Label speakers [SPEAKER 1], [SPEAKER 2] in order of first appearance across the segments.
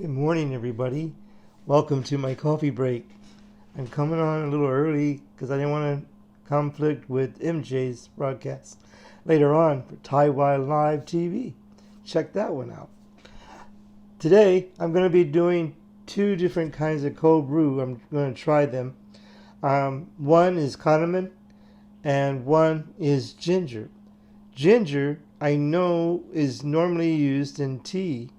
[SPEAKER 1] Good morning, everybody. Welcome to my coffee break. I'm coming on a little early because I didn't want to conflict with MJ's broadcast later on for Taiwan Live TV. Check that one out. Today, I'm going to be doing two different kinds of cold brew. I'm going to try them. One is cardamom and one is ginger. Ginger, I know, is normally used in tea,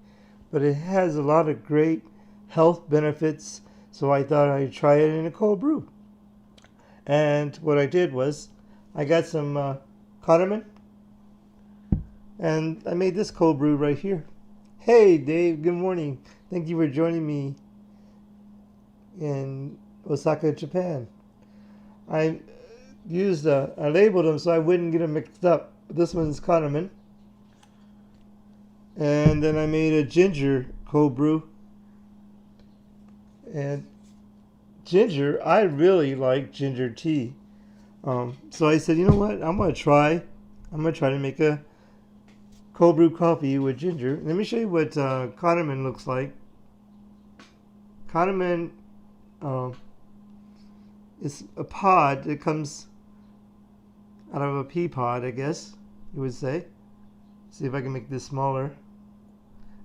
[SPEAKER 1] but it has a lot of great health benefits, so I thought I'd try it in a cold brew. And what I did was I got some cardamom, and I made this cold brew right here. Hey Dave, good morning. Thank you for joining me in Osaka, Japan. I labeled them so I wouldn't get them mixed up. This one's cardamom. And then I made a ginger cold brew. And ginger, I really like ginger tea. So I said, you know what? I'm gonna try to make a cold brew coffee with ginger. Let me show you what cardamom looks like. Cardamom is a pod that comes out of a pea pod, I guess you would say. See if I can make this smaller.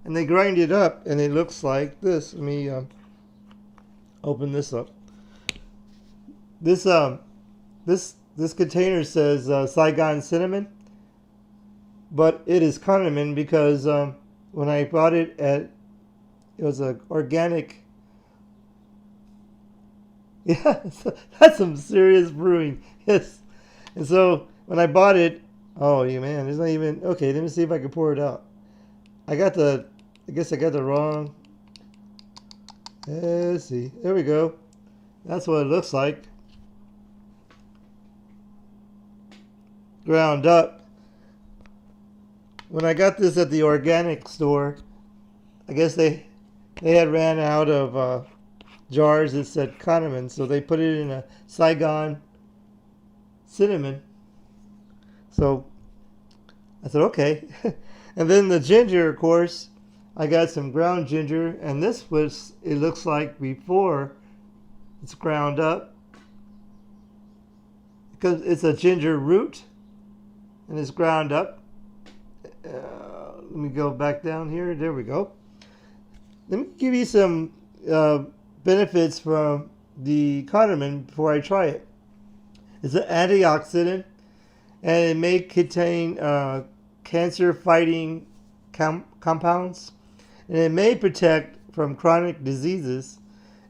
[SPEAKER 1] And they grind it up, and it looks like this. Let me open this up. This container says Saigon cinnamon, but it is cardamom because when I bought it it was an organic. Yeah, that's some serious brewing. Yes, and so when I bought it, oh yeah, man, there's not even okay. Let me see if I can pour it out. I guess I got the wrong. Let's see. There we go. That's what it looks like. Ground up. When I got this at the organic store, I guess they had ran out of jars that said cardamom, so they put it in a Saigon cinnamon. So I said, okay. And then the ginger, of course, I got some ground ginger, and this was, it looks like before it's ground up, because it's a ginger root and it's ground up. Let me go back down here. There we go. Let me give you some benefits from the cardamom before I try it. It's an antioxidant, and it may contain cancer-fighting compounds, and it may protect from chronic diseases,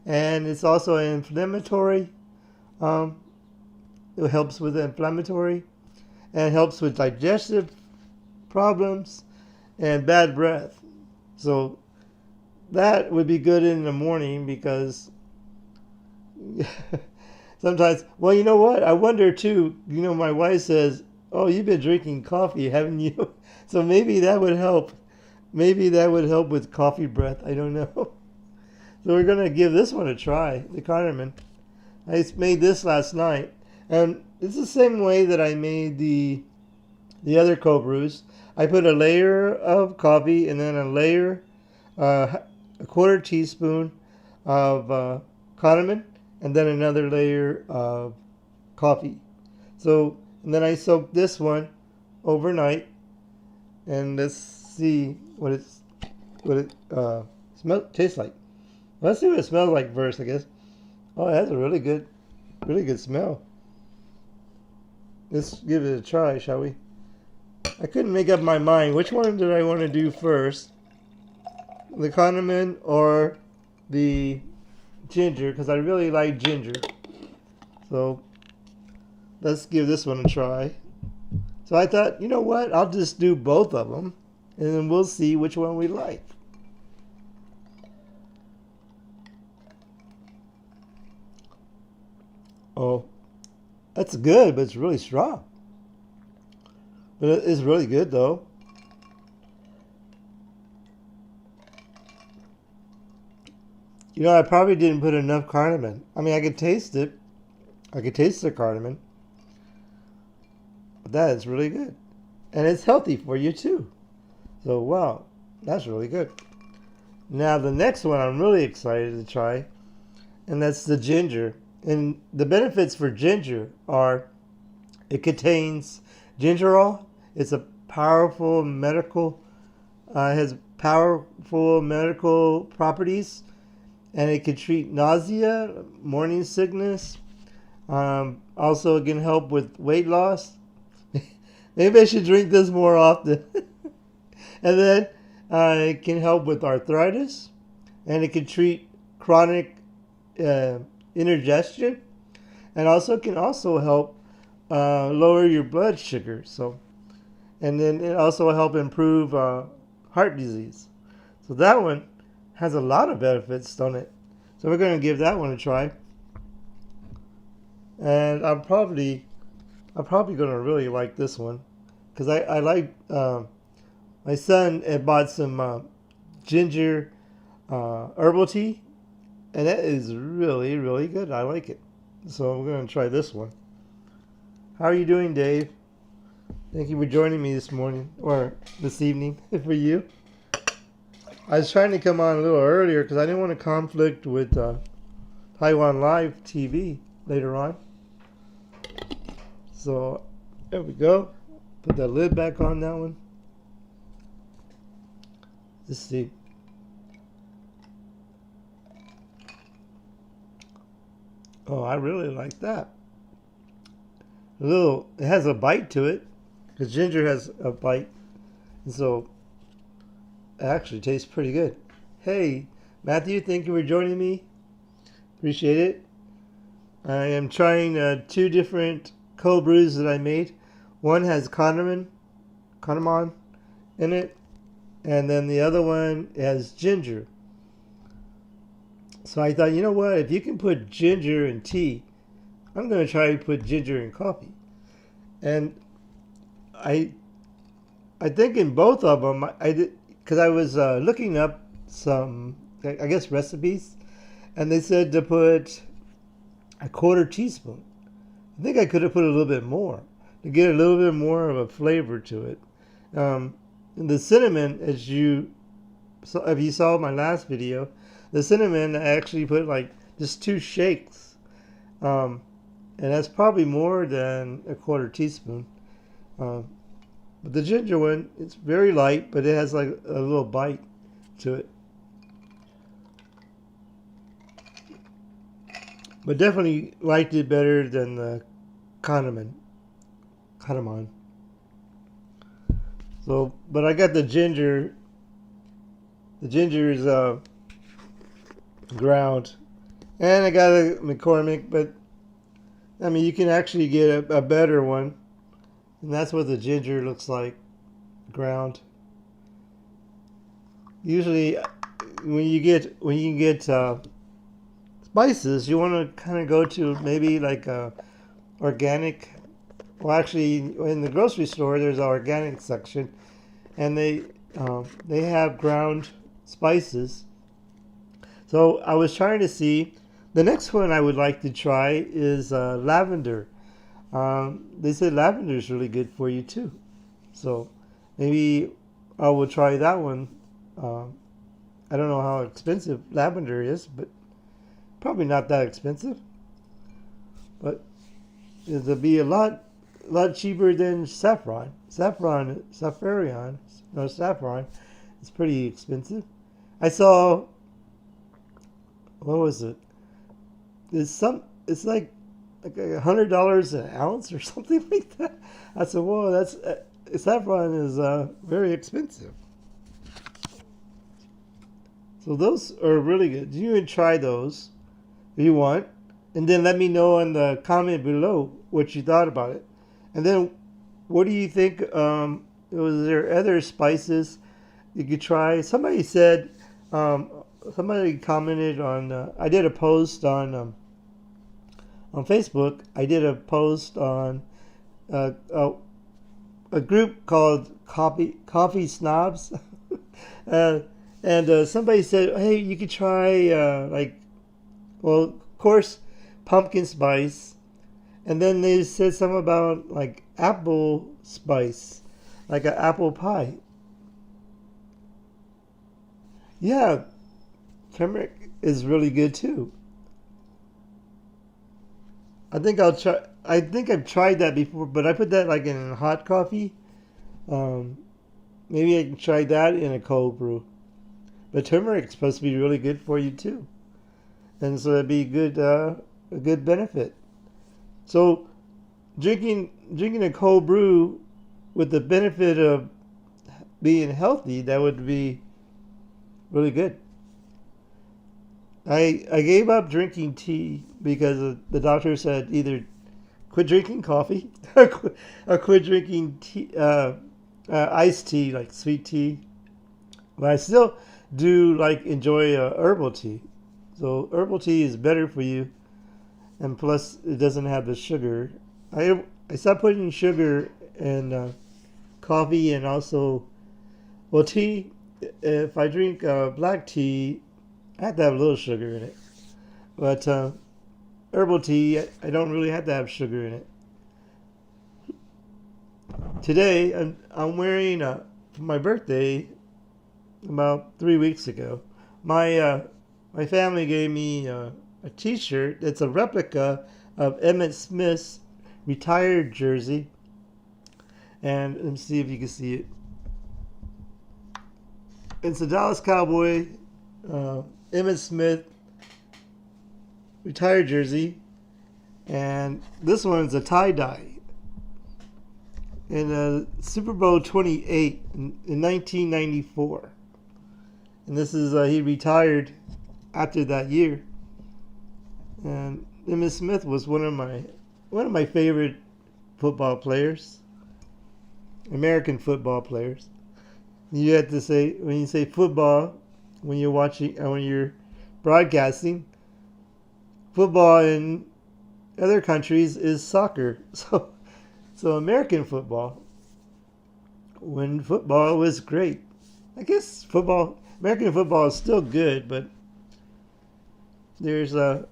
[SPEAKER 1] and it's also an inflammatory. It helps with inflammatory, and helps with digestive problems and bad breath. So that would be good in the morning because sometimes, well, you know what? I wonder too, my wife says, oh, you've been drinking coffee, haven't you? So maybe that would help. Maybe that would help with coffee breath. I don't know. So we're going to give this one a try, the cardamom. I made this last night. And it's the same way that I made the other cold brews. I put a layer of coffee and then a layer, a quarter teaspoon of cardamom, and then another layer of coffee. So, and then I soaked this one overnight, and let's see what it tastes like. Let's see what it smells like first, I guess. Oh, it has a really good smell. Let's give it a try, shall we? I couldn't make up my mind. Which one did I want to do first? The cardamom or the ginger? Because I really like ginger. So let's give this one a try. So I thought, you know what? I'll just do both of them, and then we'll see which one we like. Oh, that's good, but it's really strong. But it's really good, though. I probably didn't put enough cardamom. I mean, I could taste it. I could taste the cardamom. But that is really good. And it's healthy for you, too. So, wow, that's really good. Now the next one I'm really excited to try, and that's the ginger. And the benefits for ginger are it contains gingerol. It's a powerful medical, has powerful medical properties, and it can treat nausea, morning sickness. Also, it can help with weight loss. Maybe I should drink this more often. And then it can help with arthritis, and it can treat chronic indigestion, and also can also help lower your blood sugar. So, and then it also help improve heart disease. So that one has a lot of benefits, don't it? So we're going to give that one a try, and I'm probably going to really like this one because I like my son had bought some ginger herbal tea, and that is really, really good. I like it. So we're going to try this one. How are you doing, Dave? Thank you for joining me this morning, or this evening for you. I was trying to come on a little earlier because I didn't want to conflict with Taiwan Live TV later on. So there we go. Put that lid back on that one. Let's see. Oh, I really like that. It has a bite to it, because ginger has a bite, and so it actually tastes pretty good. Hey, Matthew, thank you for joining me. Appreciate it. I am trying 2 different cold brews that I made. One has cardamom in it, and then the other one has ginger. So I thought, you know what? If you can put ginger in tea, I'm going to try to put ginger in coffee. And I think in both of them, I did, because I was looking up some, I guess, recipes, and they said to put a 1/4 teaspoon. I think I could have put a little bit more to get a little bit more of a flavor to it. And the cinnamon, if you saw my last video, the cinnamon I actually put like just 2 shakes, and that's probably more than a 1/4 teaspoon. But the ginger one, it's very light, but it has like a little bite to it. But definitely liked it better than the cardamom. So, but I got the ginger. The ginger is ground, and I got a McCormick. But I mean, you can actually get a better one, and that's what the ginger looks like, ground. Usually, when you get spices, you want to kind of go to maybe like a organic. Well, actually, in the grocery store, there's an organic section, and they have ground spices. So I was trying to see. The next one I would like to try is lavender. They said lavender is really good for you too. So maybe I will try that one. I don't know how expensive lavender is, but probably not that expensive. But it'll be a lot cheaper than saffron. Saffron is pretty expensive. I saw, what was it? It's like $100 an ounce or something like that. I said, whoa, that's saffron is very expensive. So those are really good. You can try those if you want, and then let me know in the comment below what you thought about it. And then, what do you think? Was there other spices you could try? Somebody said, somebody commented on. I did a post on Facebook. I did a post on a group called Coffee Snobs, and somebody said, "Hey, you could try well, of course, pumpkin spice." And then they said something about like apple spice, like an apple pie. Yeah, turmeric is really good too. I think I'll try. I think I've tried that before, but I put that like in hot coffee. Um, Maybe I can try that in a cold brew. But turmeric's supposed to be really good for you too, and so that'd be a good benefit. So drinking a cold brew with the benefit of being healthy, that would be really good. I gave up drinking tea because the doctor said either quit drinking coffee or quit drinking tea, iced tea, like sweet tea. But I still do like enjoy herbal tea. So herbal tea is better for you, and plus it doesn't have the sugar. I stopped putting sugar in coffee and also tea. If I drink black tea, I have to have a little sugar in it. But herbal tea, I don't really have to have sugar in it. Today, I'm wearing for my birthday about 3 weeks ago. My family gave me a T-shirt. It's a replica of Emmitt Smith's retired jersey, and let me see if you can see it. It's a Dallas Cowboy Emmitt Smith retired jersey, and this one's a tie-dye. In Super Bowl 28 in 1994. And this is, he retired after that year. And Emmitt Smith was one of my favorite football players, American football players. You have to say, when you say football, when you're watching, when you're broadcasting, football in other countries is soccer. So American football, when football was great. I guess American football is still good, but there's and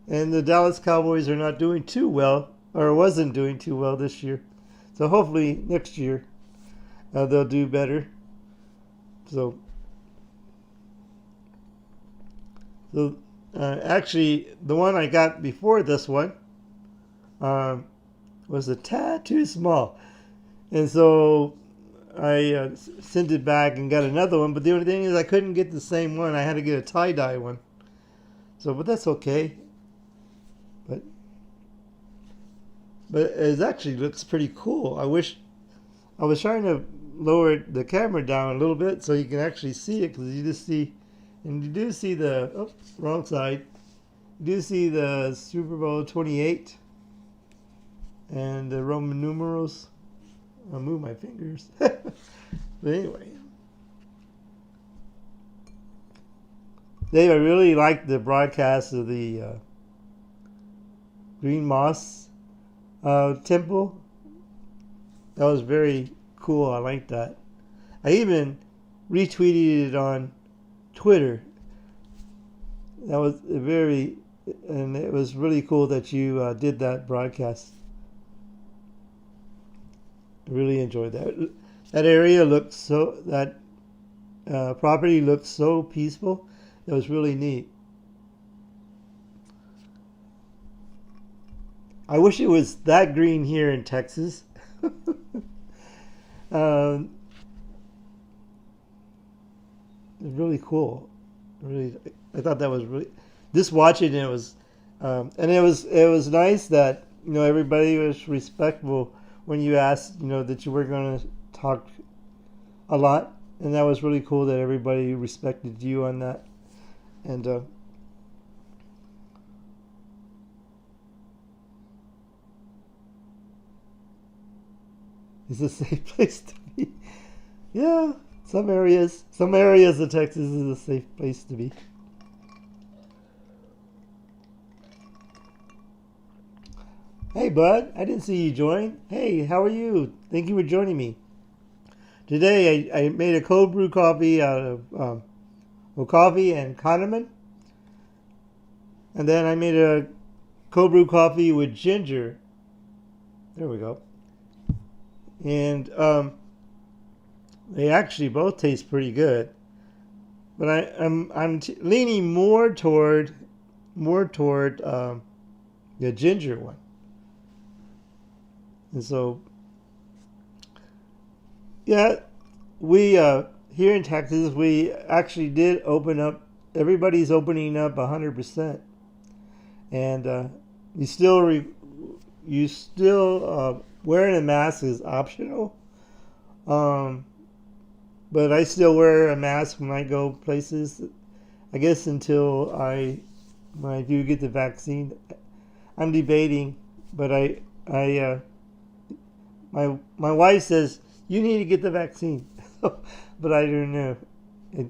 [SPEAKER 1] the Dallas Cowboys are not doing too well, or wasn't doing too well this year. So hopefully next year they'll do better. So actually, the one I got before this one was a tad too small, and so I sent it back and got another one. But the only thing is, I couldn't get the same one. I had to get a tie-dye one. So, but that's okay. But it actually looks pretty cool. I was trying to lower the camera down a little bit so you can actually see it, because you just see, and you do see the wrong side. You do see the Super Bowl 28 and the Roman numerals. I'll move my fingers. But anyway, Dave, I really liked the broadcast of the Green Moss temple. That was very cool. I liked that. I even retweeted it on Twitter. That was and it was really cool that you did that broadcast. I really enjoyed that. That area looked that property looked so peaceful. It was really neat. I wish it was that green here in Texas. It's really cool. Really, I thought that was really. Just watching it was, and it was nice that everybody was respectful when you asked that you were going to talk a lot, and that was really cool that everybody respected you on that, and it's a safe place to be. Yeah, some areas of Texas is a safe place to be. Hey, bud, I didn't see you join. Hey, how are you? Thank you for joining me. Today, I made a cold brew coffee out of coffee and cardamom. And then I made a cold brew coffee with ginger. There we go. And they actually both taste pretty good. but I'm leaning more toward the ginger one. And so yeah, we here in Texas we actually did open up. Everybody's opening up 100%, and you still wearing a mask is optional. Um, but I still wear a mask when I go places. I guess until when I do get the vaccine. I'm debating, but my wife says you need to get the vaccine, but I don't know. It,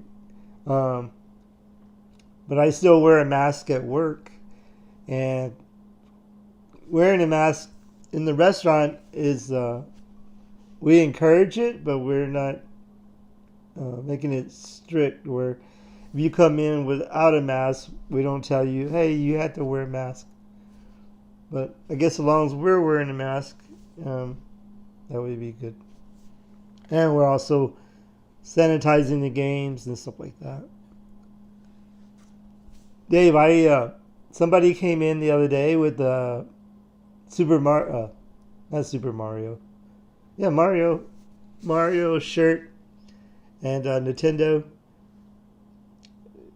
[SPEAKER 1] um, but I still wear a mask at work, and wearing a mask in the restaurant is we encourage it, but we're not making it strict. Where if you come in without a mask, we don't tell you, hey, you have to wear a mask. But I guess as long as we're wearing a mask, that would be good. And we're also sanitizing the games and stuff like that. Dave, somebody came in the other day with Super Mario, not Super Mario, yeah, Mario shirt and Nintendo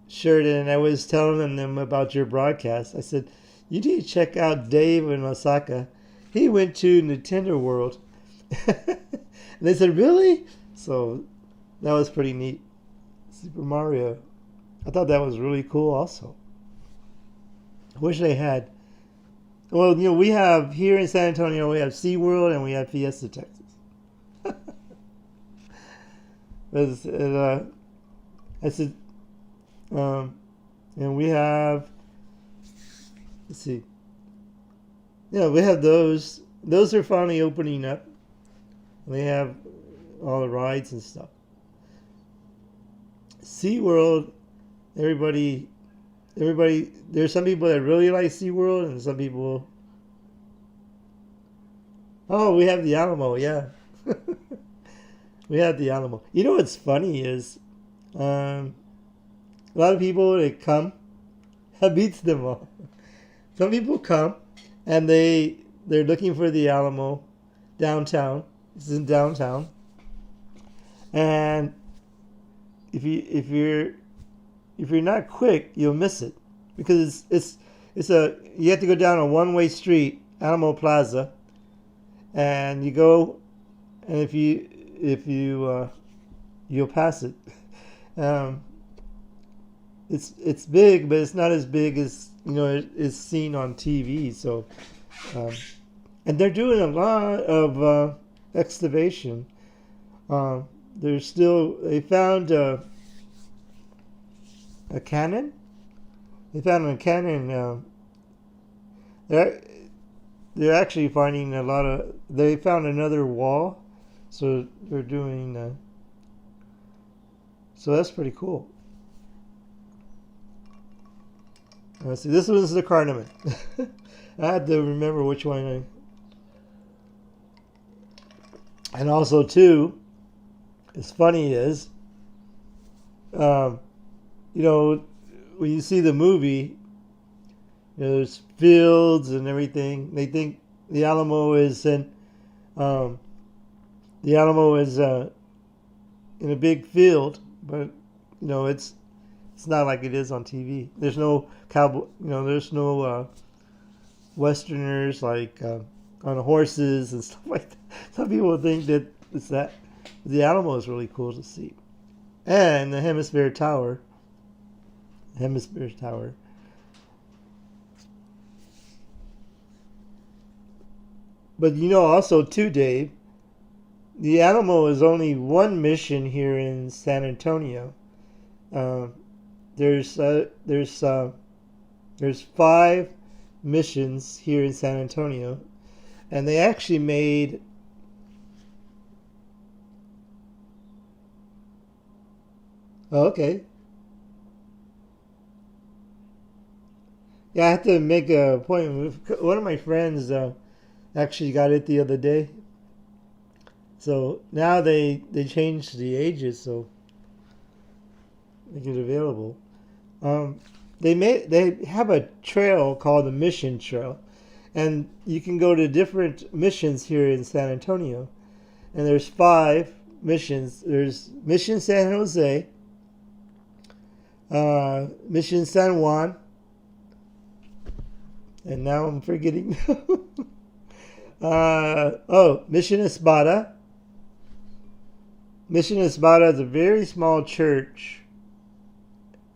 [SPEAKER 1] shirt, and I was telling them about your broadcast. I said, you need to check out Dave in Osaka. He went to Nintendo World. And they said, really? So that was pretty neat. Super Mario. I thought that was really cool also. I wish they had. Well, we have here in San Antonio, we have SeaWorld and we have Fiesta, Texas. I said, and we have, let's see. Yeah, we have those. Those are finally opening up. We have all the rides and stuff. SeaWorld, everybody, there's some people that really like SeaWorld and some people, oh, we have the Alamo, yeah. We have the Alamo. You know what's funny is, a lot of people that come, that beats them all. Some people come and they're looking for the Alamo downtown. It's in downtown, and if you're not quick, you'll miss it because you have to go down a one-way street, Alamo Plaza, and you go, and if you you'll pass it. It's big, but it's not as big as it is seen on TV. So, and they're doing a lot of excavation. They found a cannon. They found a cannon. They're actually finding a lot of. They found another wall, so they're doing. So that's pretty cool. Let's see. This one's the Cardamom. I had to remember which one. And also too, it's funny is, when you see the movie, there's fields and everything. They think the Alamo is in a big field, but it's not like it is on TV. There's no cowboy, there's no Westerners like on horses and stuff like that. Some people think that it's that. The Alamo is really cool to see, and the Hemisphere Tower. But also too, Dave, the Alamo is only one mission here in San Antonio. There's 5 missions here in San Antonio, and they actually made. Oh, okay. Yeah, I have to make an appointment. One of my friends actually got it the other day. So now they changed the ages. So make it available. Um, they have a trail called the Mission Trail, and you can go to different missions here in San Antonio. And there's 5 missions. There's Mission San Jose, Mission San Juan, and now I'm forgetting. Mission Espada. Mission Espada is a very small church,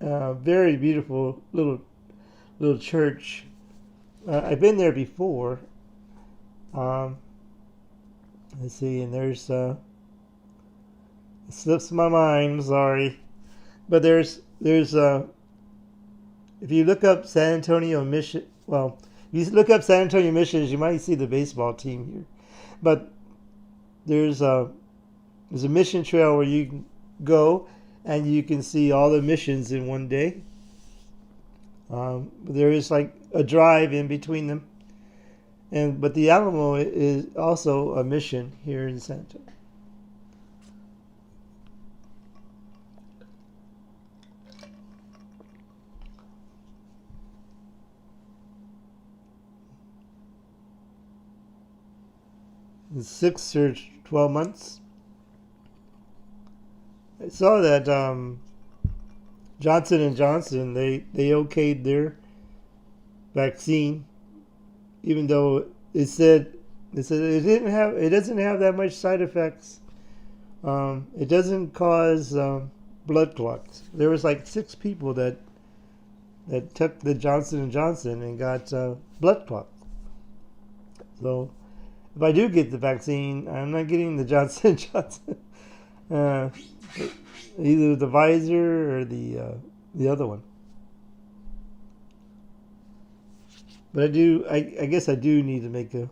[SPEAKER 1] very beautiful little church. I've been there before. Let's see, and there's it slips my mind. I'm sorry, but there's if you look up San Antonio Mission, well, if you look up San Antonio Missions, you might see the baseball team here, but there's a mission trail where you can go and you can see all the missions in one day. There is like a drive in between them, but the Alamo is also a mission here in San Antonio. In 6 or 12 months. I saw that Johnson & Johnson, they okayed their vaccine, even though it said it doesn't have that much side effects. It doesn't cause blood clots. There was like 6 people that took the Johnson & Johnson and got blood clots. So if I do get the vaccine, I'm not getting the Johnson & Johnson. Either the Pfizer or the other one. But I guess I do need to make a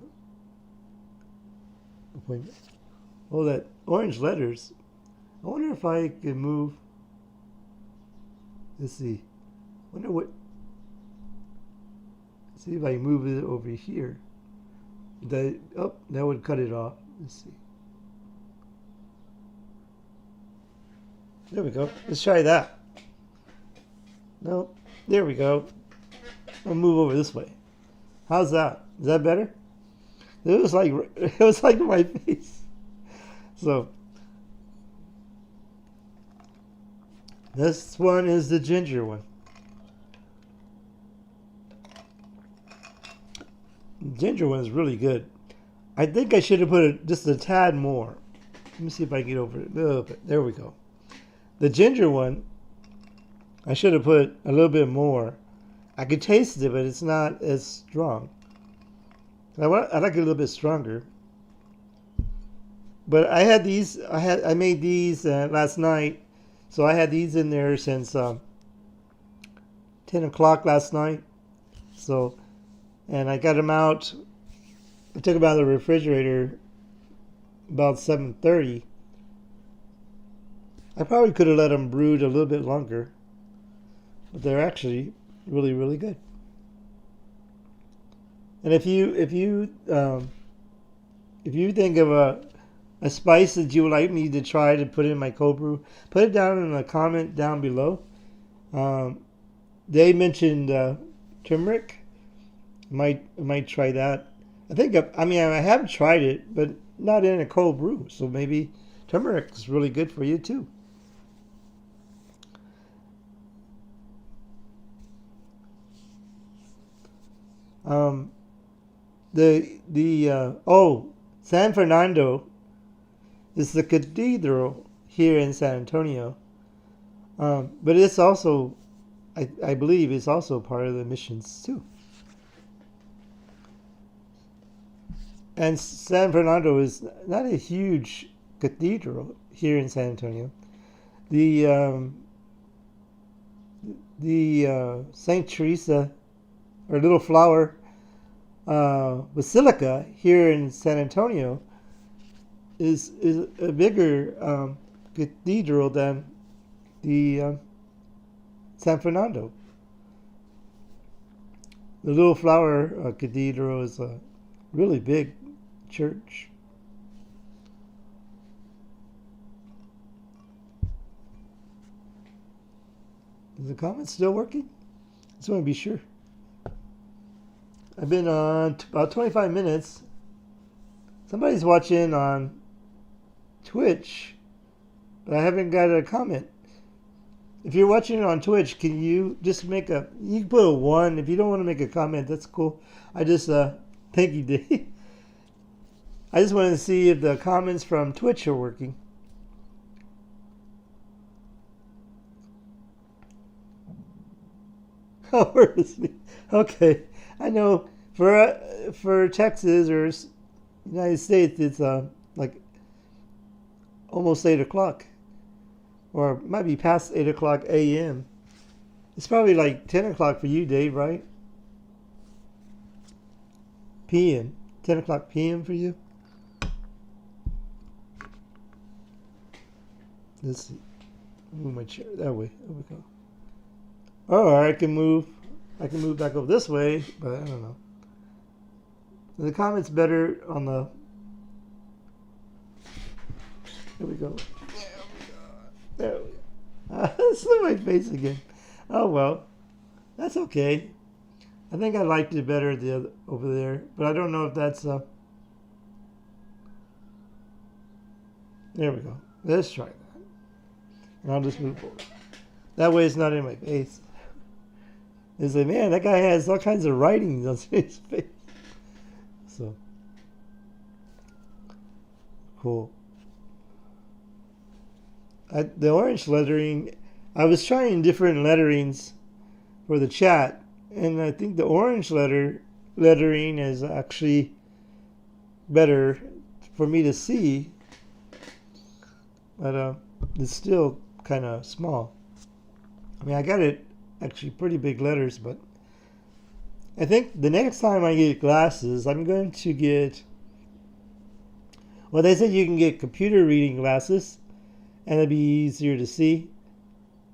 [SPEAKER 1] appointment. Oh, that orange letters. I wonder if I can move. Let's see. Wonder what. See if I can move it over here. That would cut it off. Let's see. There we go. Let's try that. No, there we go. I'll move over this way. How's that? Is that better? It was like my face. So this one is the ginger one. The ginger one is really good. I think I should have put just a tad more. Let me see if I can get over it a little bit. There we go. The ginger one, I should have put a little bit more. I could taste it, but it's not as strong. I like it a little bit stronger. But I had these. I made these last night, so I had these in there since 10 o'clock last night. So, and I got them out. I took them out of the refrigerator about 7:30. I probably could have let them brewed a little bit longer, but they're actually really, really good. And if you think of a spice that you would like me to try to put in my cold brew, put it down in a comment down below. They mentioned turmeric. Might try that. I have tried it, but not in a cold brew. So maybe turmeric is really good for you too. San Fernando is the cathedral here in San Antonio, but it's also, I believe, it's also part of the missions too. And San Fernando is not a huge cathedral here in San Antonio. The Saint Teresa, or Little Flower Basilica here in San Antonio is a bigger cathedral than the San Fernando. The Little Flower Cathedral is a really big church. Is the comments still working? Just want to be sure. I've been on about 25 minutes. Somebody's watching on Twitch, but I haven't got a comment. If you're watching on Twitch, can you just you can put a 1. If you don't want to make a comment, that's cool. I just, thank you, Dave. I just wanted to see if the comments from Twitch are working. Oh, where is he? Okay. I know for Texas or United States, it's like almost 8 o'clock. Or it might be past 8 o'clock a.m. It's probably like 10 o'clock for you, Dave, right? p.m. 10 o'clock p.m. for you? Let's see. Move my chair that way. There we go. Or I can move back over this way, but I don't know. The comment's better on the... There we go. There we go. It's in my face again. Oh well, that's okay. I think I liked it better over there, but I don't know if that's There we go. Let's try that. And I'll just move forward. That way it's not in my face. It's like, man, that guy has all kinds of writings on his face. So cool. The orange lettering, I was trying different letterings for the chat, and I think the orange lettering is actually better for me to see, but it's still kind of small. I mean, I got it actually pretty big letters, but I think the next time I get glasses, I'm going to get, well, they said you can get computer reading glasses, and it'd be easier to see.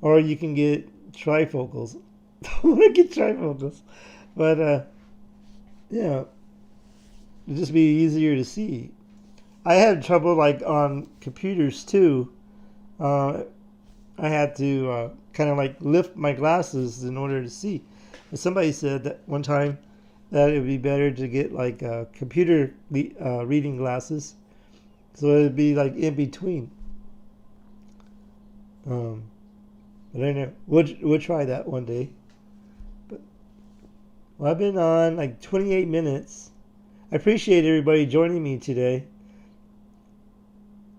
[SPEAKER 1] Or you can get trifocals. I want to get trifocals. But, yeah, it'd just be easier to see. I had trouble, like, on computers, too. I had to kind of, like, lift my glasses in order to see. And somebody said that one time that it would be better to get, like, computer reading glasses. So it would be, like, in between. But I know we'll try that one day. But well, I've been on like 28 minutes. I appreciate everybody joining me today.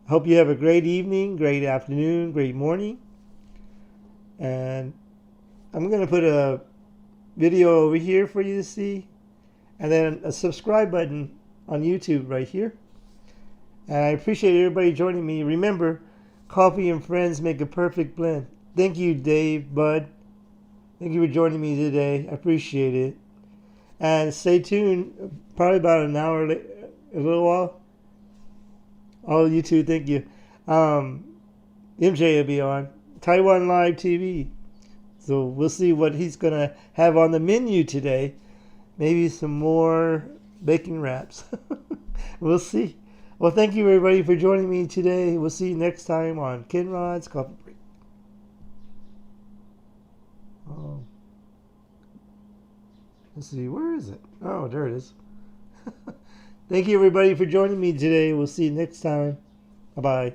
[SPEAKER 1] Hope you have a great evening, great afternoon, great morning. And I'm going to put a video over here for you to see, and then a subscribe button on YouTube right here. And I appreciate everybody joining me. Remember, coffee and friends make a perfect blend. Thank you, Dave, Bud. Thank you for joining me today. I appreciate it. And stay tuned. Probably about an hour, a little while. Oh, you too. Thank you. MJ will be on Taiwan Live TV. So we'll see what he's going to have on the menu today. Maybe some more bacon wraps. We'll see. Well, thank you, everybody, for joining me today. We'll see you next time on Ken Rod's Coffee Break. Oh. Let's see, where is it? Oh, there it is. Thank you, everybody, for joining me today. We'll see you next time. Bye-bye.